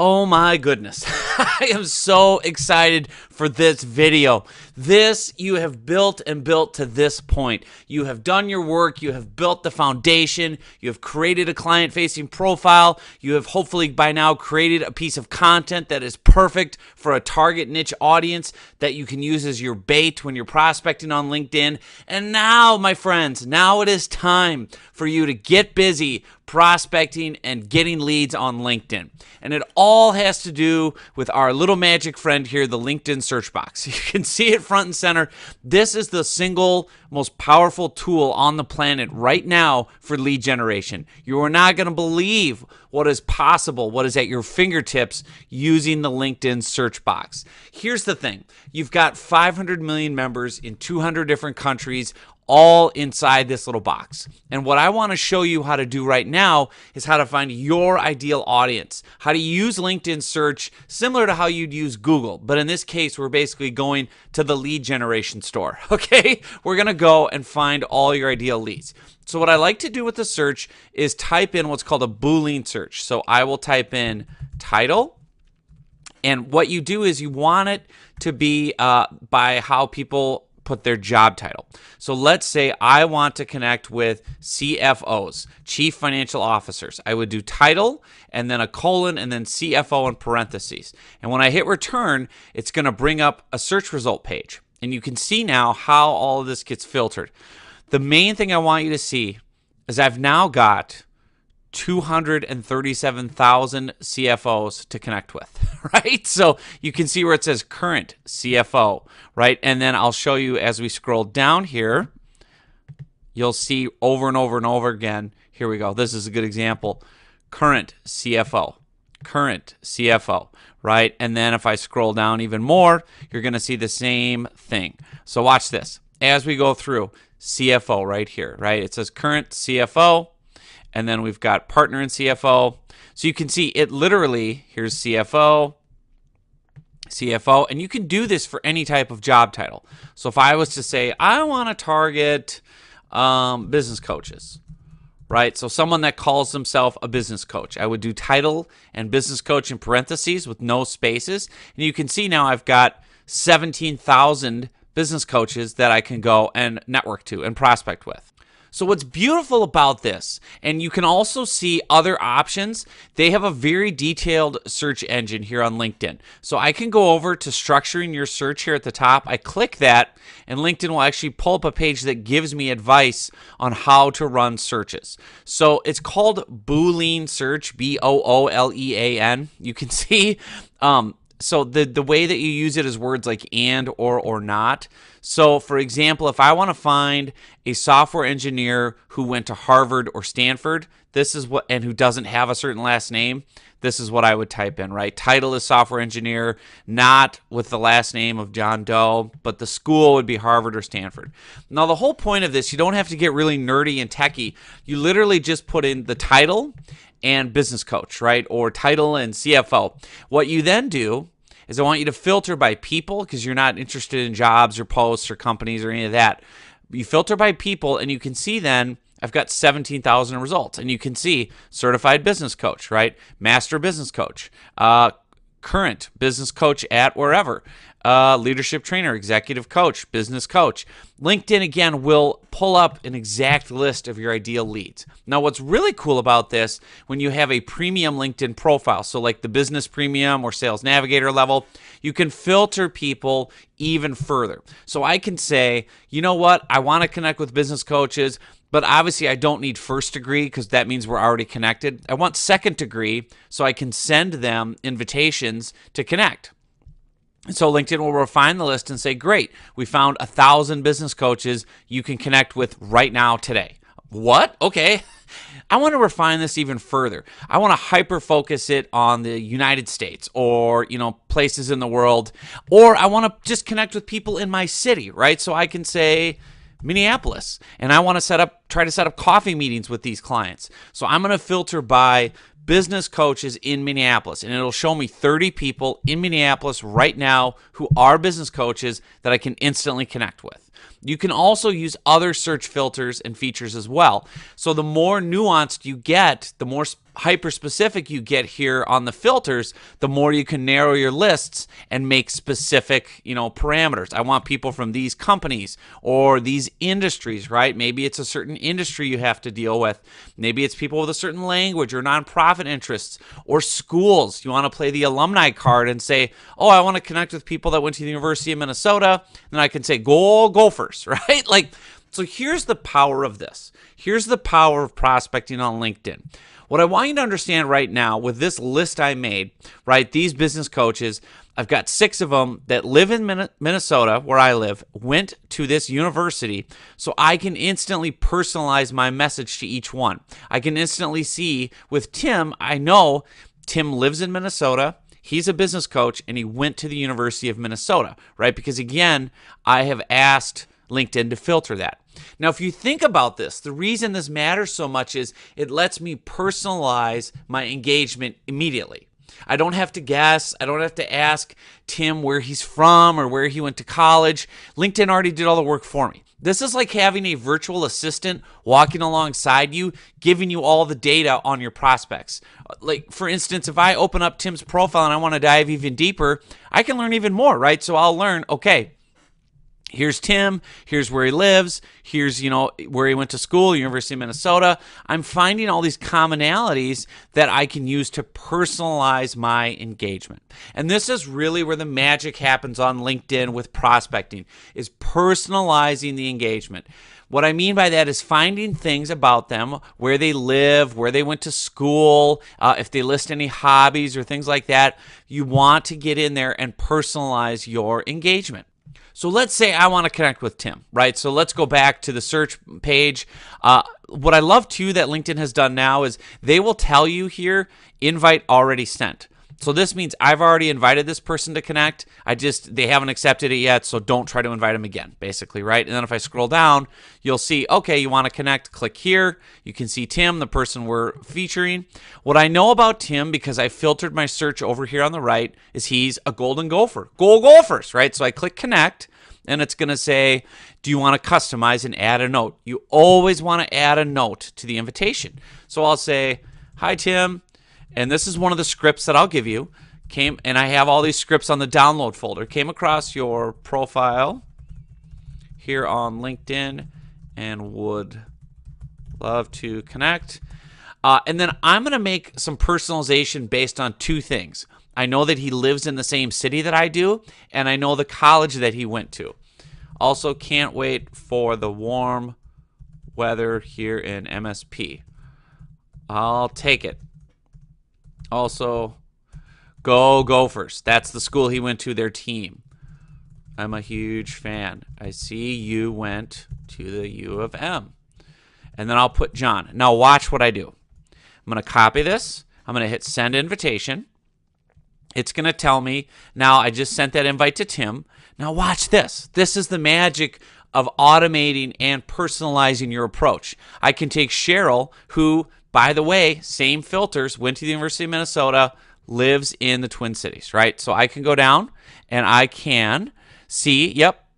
Oh my goodness. I am so excited for this video. This you have built and built to this point. You have done your work. You have built the foundation. You have created a client-facing profile. You have hopefully by now created a piece of content that is perfect for a target niche audience that you can use as your bait when you're prospecting on LinkedIn. And now, my friends, now it is time for you to get busy prospecting and getting leads on LinkedIn. And it all has to do with our little magic friend here, the LinkedIn search box. You can see it front and center. This is the single most powerful tool on the planet right now for lead generation. You are not going to believe what is possible, what is at your fingertips using the LinkedIn search box. Here's the thing. You've got 500 million members in 200 different countries, all inside this little box. And what I want to show you how to do right now is how to find your ideal audience, how to use LinkedIn search similar to how you'd use Google. But in this case, we're basically going to the lead generation store, okay? We're going to go and find all your ideal leads. So what I like to do with the search is type in what's called a Boolean search. So I will type in title. And what you do is you want it to be by how people put their job title. So let's say I want to connect with CFOs, Chief Financial Officers. I would do title and then a colon and then CFO in parentheses. And when I hit return, it's going to bring up a search result page. And you can see now how all of this gets filtered. The main thing I want you to see is I've now got 237,000 CFOs to connect with, right? So you can see where it says current CFO, right? And then I'll show you as we scroll down here, you'll see over and over and over again. Here we go. This is a good example. Current CFO, right? And then if I scroll down even more, you're going to see the same thing. So watch this. As we go through CFO right here, right? It says current CFO. And then we've got partner and CFO. So you can see it literally, here's CFO, and you can do this for any type of job title. So if I was to say, I want to target business coaches, right? So someone that calls themselves a business coach, I would do title and business coach in parentheses with no spaces. And you can see now I've got 17,000 business coaches that I can go and network to and prospect with. So what's beautiful about this, and you can also see other options, they have a very detailed search engine here on LinkedIn. So I can go over to structuring your search here at the top. I click that, and LinkedIn will actually pull up a page that gives me advice on how to run searches. So it's called Boolean Search, Boolean. You can see so the way that you use it is words like and, or not. So for example, if I want to find a software engineer who went to Harvard or Stanford, this is what, and who doesn't have a certain last name, this is what I would type in, right? Title is software engineer, not with the last name of John Doe, but the school would be Harvard or Stanford. Now the whole point of this, you don't have to get really nerdy and techie. You literally just put in the title and business coach, right? Or title and CFO. What you then do is I want you to filter by people because you're not interested in jobs or posts or companies or any of that. You filter by people and you can see then I've got 17,000 results. And you can see certified business coach, right? Master business coach, current business coach at wherever, leadership trainer, executive coach, business coach. LinkedIn, again, will pull up an exact list of your ideal leads. Now, what's really cool about this, when you have a premium LinkedIn profile, so like the business premium or sales navigator level, you can filter people even further. So I can say, you know what, I want to connect with business coaches, but obviously I don't need first degree because that means we're already connected. I want second degree so I can send them invitations to connect. And so LinkedIn will refine the list and say, great, we found 1,000 business coaches you can connect with right now today. What? Okay. I want to refine this even further. I want to hyper focus it on the United States or, places in the world, or I want to just connect with people in my city, right? So I can say Minneapolis, and I want to try to set up coffee meetings with these clients. So I'm going to filter by business coaches in Minneapolis, and it'll show me 30 people in Minneapolis right now who are business coaches that I can instantly connect with. You can also use other search filters and features as well. So the more nuanced you get, the more hyper specific you get here on the filters, the more you can narrow your lists and make specific, parameters. I want people from these companies or these industries, right? Maybe it's a certain industry you have to deal with. Maybe it's people with a certain language or nonprofit interests or schools. You want to play the alumni card and say, oh, I want to connect with people that went to the University of Minnesota. Then I can say, go Gophers, right? So here's the power of this. Here's the power of prospecting on LinkedIn. What I want you to understand right now with this list I made, right, these business coaches, I've got 6 of them that live in Minnesota, where I live, went to this university, so I can instantly personalize my message to each one. I can instantly see with Tim, I know Tim lives in Minnesota. He's a business coach, and he went to the University of Minnesota, right? Because, again, I have asked LinkedIn to filter that. Now, if you think about this, the reason this matters so much is it lets me personalize my engagement immediately. I don't have to guess. I don't have to ask Tim where he's from or where he went to college. LinkedIn already did all the work for me. This is like having a virtual assistant walking alongside you, giving you all the data on your prospects. Like, for instance, if I open up Tim's profile and I want to dive even deeper, I can learn even more, right? So I'll learn, okay, here's Tim, here's where he lives, here's, where he went to school, University of Minnesota. I'm finding all these commonalities that I can use to personalize my engagement. And this is really where the magic happens on LinkedIn with prospecting, is personalizing the engagement. What I mean by that is finding things about them, where they live, where they went to school, if they list any hobbies or things like that. You want to get in there and personalize your engagement. So let's say I want to connect with Tim, right? So let's go back to the search page. What I love too that LinkedIn has done now is they will tell you here, invite already sent. So this means I've already invited this person to connect. They haven't accepted it yet, so don't try to invite them again, basically, right? And then if I scroll down, you'll see, okay, you want to connect, click here. You can see Tim, the person we're featuring. What I know about Tim, because I filtered my search over here on the right, is he's a Golden Gopher. Go Gophers, right? So I click connect, and it's going to say, do you want to customize and add a note? You always want to add a note to the invitation. So I'll say, hi, Tim. And this is one of the scripts that I'll give you. And I have all these scripts on the download folder. Came across your profile here on LinkedIn and would love to connect. And then I'm going to make some personalization based on 2 things. I know that he lives in the same city that I do, and I know the college that he went to. Also, can't wait for the warm weather here in MSP. I'll take it. Also, go Gophers. That's the school he went to, their team. I'm a huge fan. I see you went to the U of M. And then I'll put John. Now watch what I do. I'm going to copy this. I'm going to hit send invitation. It's going to tell me, now I just sent that invite to Tim. Now watch this. This is the magic of automating and personalizing your approach. I can take Cheryl, who, by the way, same filters, went to the University of Minnesota, lives in the Twin Cities, right? So I can go down and I can see, yep,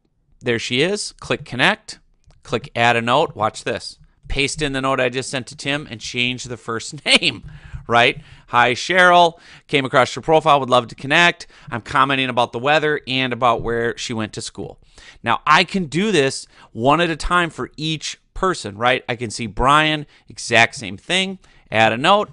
there she is. Click connect, click add a note. Watch this. Paste in the note I just sent to Tim and change the first name, right? Hi, Cheryl. Came across your profile. Would love to connect. I'm commenting about the weather and about where she went to school. Now, I can do this one at a time for each person, right? I can see Brian, exact same thing. Add a note,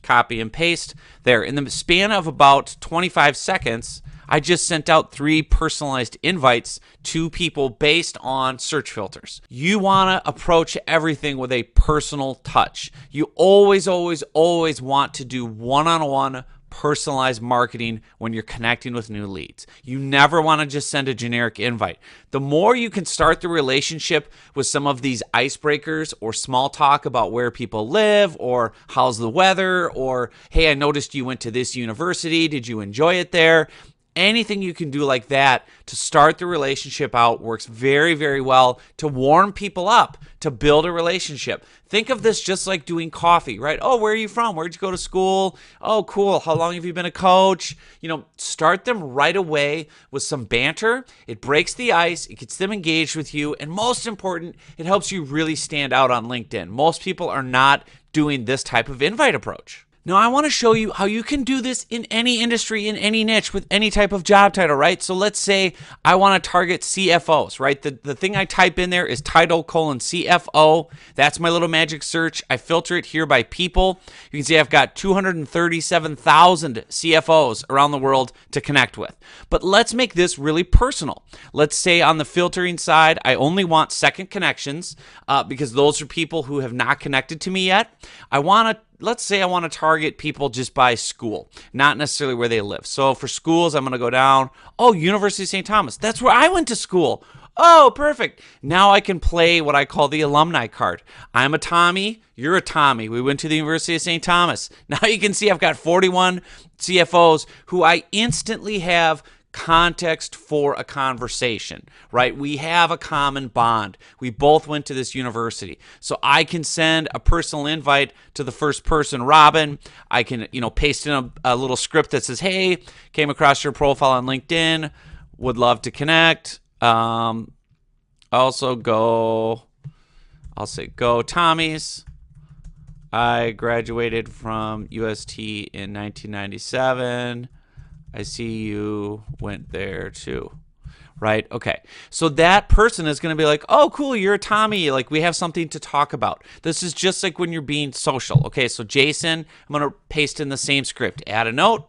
copy and paste. There, in the span of about 25 seconds, I just sent out 3 personalized invites to people based on search filters. You want to approach everything with a personal touch. You always, always, always want to do one-on-one personalized marketing when you're connecting with new leads. You never want to just send a generic invite. The more you can start the relationship with some of these icebreakers or small talk about where people live or how's the weather or, hey, I noticed you went to this university. Did you enjoy it there? Anything you can do like that to start the relationship out works very, very well to warm people up, to build a relationship. Think of this just like doing coffee, right? Oh, where are you from? Where'd you go to school? Oh, cool. How long have you been a coach? Start them right away with some banter. It breaks the ice. It gets them engaged with you. And most important, it helps you really stand out on LinkedIn. Most people are not doing this type of invite approach. Now, I want to show you how you can do this in any industry, in any niche, with any type of job title, right? So let's say I want to target CFOs, right? The thing I type in there is title : CFO. That's my little magic search. I filter it here by people. You can see I've got 237,000 CFOs around the world to connect with. But let's make this really personal. Let's say on the filtering side, I only want second connections because those are people who have not connected to me yet. Let's say I want to target people just by school, not necessarily where they live. So for schools, I'm going to go down. Oh, University of St. Thomas. That's where I went to school. Oh, perfect. Now I can play what I call the alumni card. I'm a Tommy. You're a Tommy. We went to the University of St. Thomas. Now you can see I've got 41 CFOs who I instantly have context for a conversation, right? We have a common bond. We both went to this university. So I can send a personal invite to the first person, Robin. I can, paste in a little script that says, hey, came across your profile on LinkedIn, would love to connect. I'll say go Tommies. I graduated from UST in 1997. I see you went there too, right? Okay. So that person is going to be like, oh, cool, you're a Tommy. Like, we have something to talk about. This is just like when you're being social. Okay, so Jason, I'm going to paste in the same script. Add a note,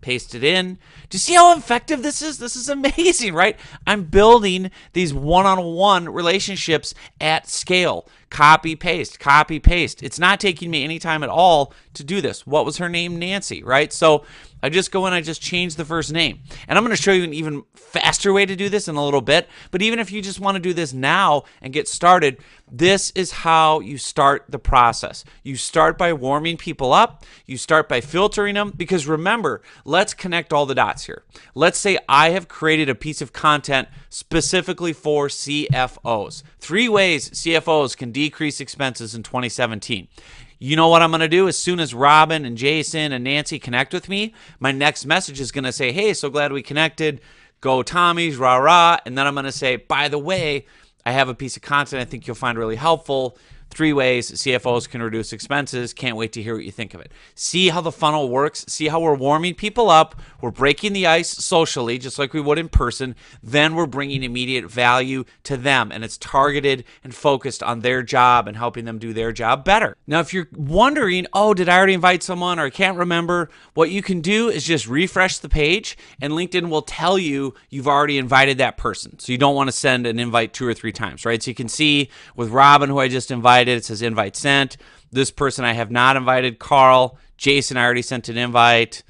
paste it in. Do you see how effective this is? This is amazing, right? I'm building these one-on-one relationships at scale. Copy, paste, copy, paste. It's not taking me any time at all to do this. What was her name? Nancy, right? So I just go in, I just change the first name. And I'm going to show you an even faster way to do this in a little bit. But even if you just want to do this now and get started, this is how you start the process. You start by warming people up. You start by filtering them. Because remember, let's connect all the dots here. Let's say I have created a piece of content specifically for CFOs. 3 ways CFOs can decrease expenses in 2017. You know what I'm going to do? As soon as Robin and Jason and Nancy connect with me, my next message is going to say, hey, so glad we connected. Go Tommies, rah, rah. And then I'm going to say, by the way, I have a piece of content I think you'll find really helpful. 3 ways CFOs can reduce expenses. Can't wait to hear what you think of it. See how the funnel works? See how we're warming people up? We're breaking the ice socially, just like we would in person. Then we're bringing immediate value to them, and it's targeted and focused on their job and helping them do their job better. Now, if you're wondering, oh, did I already invite someone or I can't remember, what you can do is just refresh the page, and LinkedIn will tell you you've already invited that person. So you don't want to send an invite 2 or 3 times, right? So you can see with Robin, who I just invited, it says invite sent. This person I have not invited, Carl. Jason, I already sent an invite.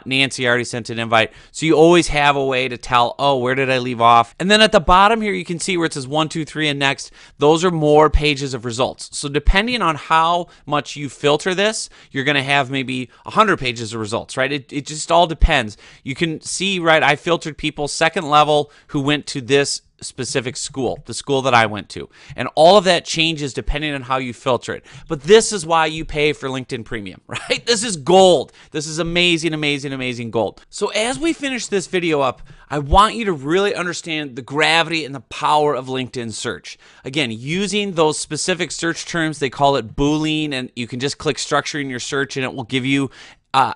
Nancy, I already sent an invite. So you always have a way to tell, oh, where did I leave off? And then at the bottom here, you can see where it says 1, 2, 3, and next. Those are more pages of results. So depending on how much you filter this, you're going to have maybe 100 pages of results, right? It just all depends. You can see, right, I filtered people second level who went to this specific school, the school that I went to. And all of that changes depending on how you filter it. But this is why you pay for LinkedIn Premium, right? This is gold. This is amazing, amazing, amazing gold. So as we finish this video up, I want you to really understand the gravity and the power of LinkedIn search. Again, using those specific search terms, they call it Boolean, and you can just click structure in your search and it will give you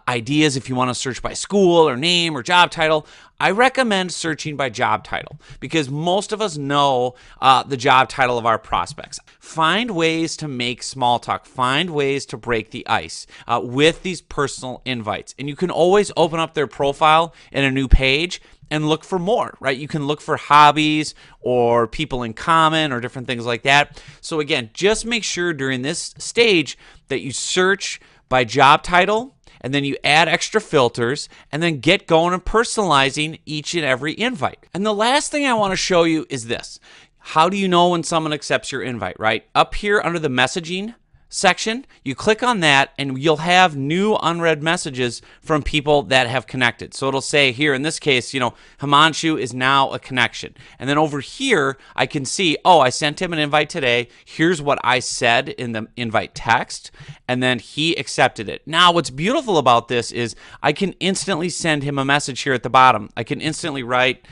ideas if you want to search by school or name or job title. I recommend searching by job title because most of us know the job title of our prospects. Find ways to make small talk. Find ways to break the ice with these personal invites. And you can always open up their profile in a new page and look for more, right? You can look for hobbies or people in common or different things like that. So again, just make sure during this stage that you search by job title, and then you add extra filters, and then get going and personalizing each and every invite. And the last thing I want to show you is this. How do you know when someone accepts your invite, right? Up here under the messaging section, you click on that and you'll have new unread messages from people that have connected. So it'll say here, in this case, Himanshu is now a connection. And then over here, I can see, oh, I sent him an invite today. Here's what I said in the invite text. And then he accepted it. Now, what's beautiful about this is I can instantly send him a message here at the bottom. I can instantly write,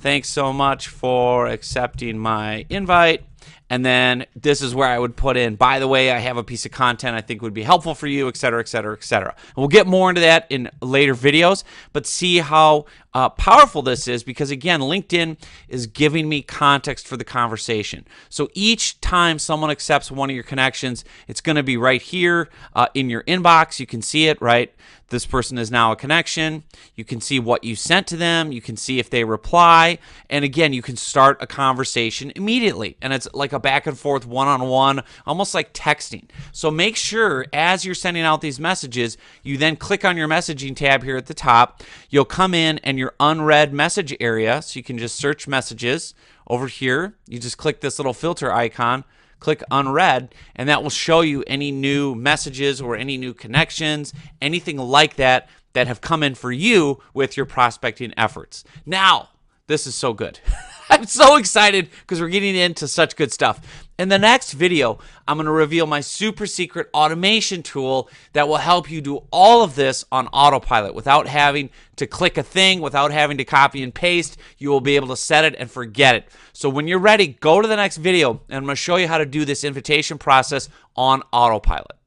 thanks so much for accepting my invite. And then this is where I would put in, by the way, I have a piece of content I think would be helpful for you, et cetera, et cetera, et cetera. And we'll get more into that in later videos, but see how powerful this is, because again, LinkedIn is giving me context for the conversation. So each time someone accepts one of your connections, it's going to be right here in your inbox. You can see it, right? This person is now a connection. You can see what you sent to them. You can see if they reply. And again, you can start a conversation immediately. And it's like a back and forth one-on-one, almost like texting. So make sure as you're sending out these messages, you then click on your messaging tab here at the top. You'll come in and your unread message area. So you can just search messages over here. You just click this little filter icon. Click unread, and that will show you any new messages or any new connections, anything like that that have come in for you with your prospecting efforts. Now, this is so good. I'm so excited because we're getting into such good stuff. In the next video, I'm going to reveal my super secret automation tool that will help you do all of this on autopilot without having to click a thing, without having to copy and paste. You will be able to set it and forget it. So when you're ready, go to the next video, and I'm going to show you how to do this invitation process on autopilot.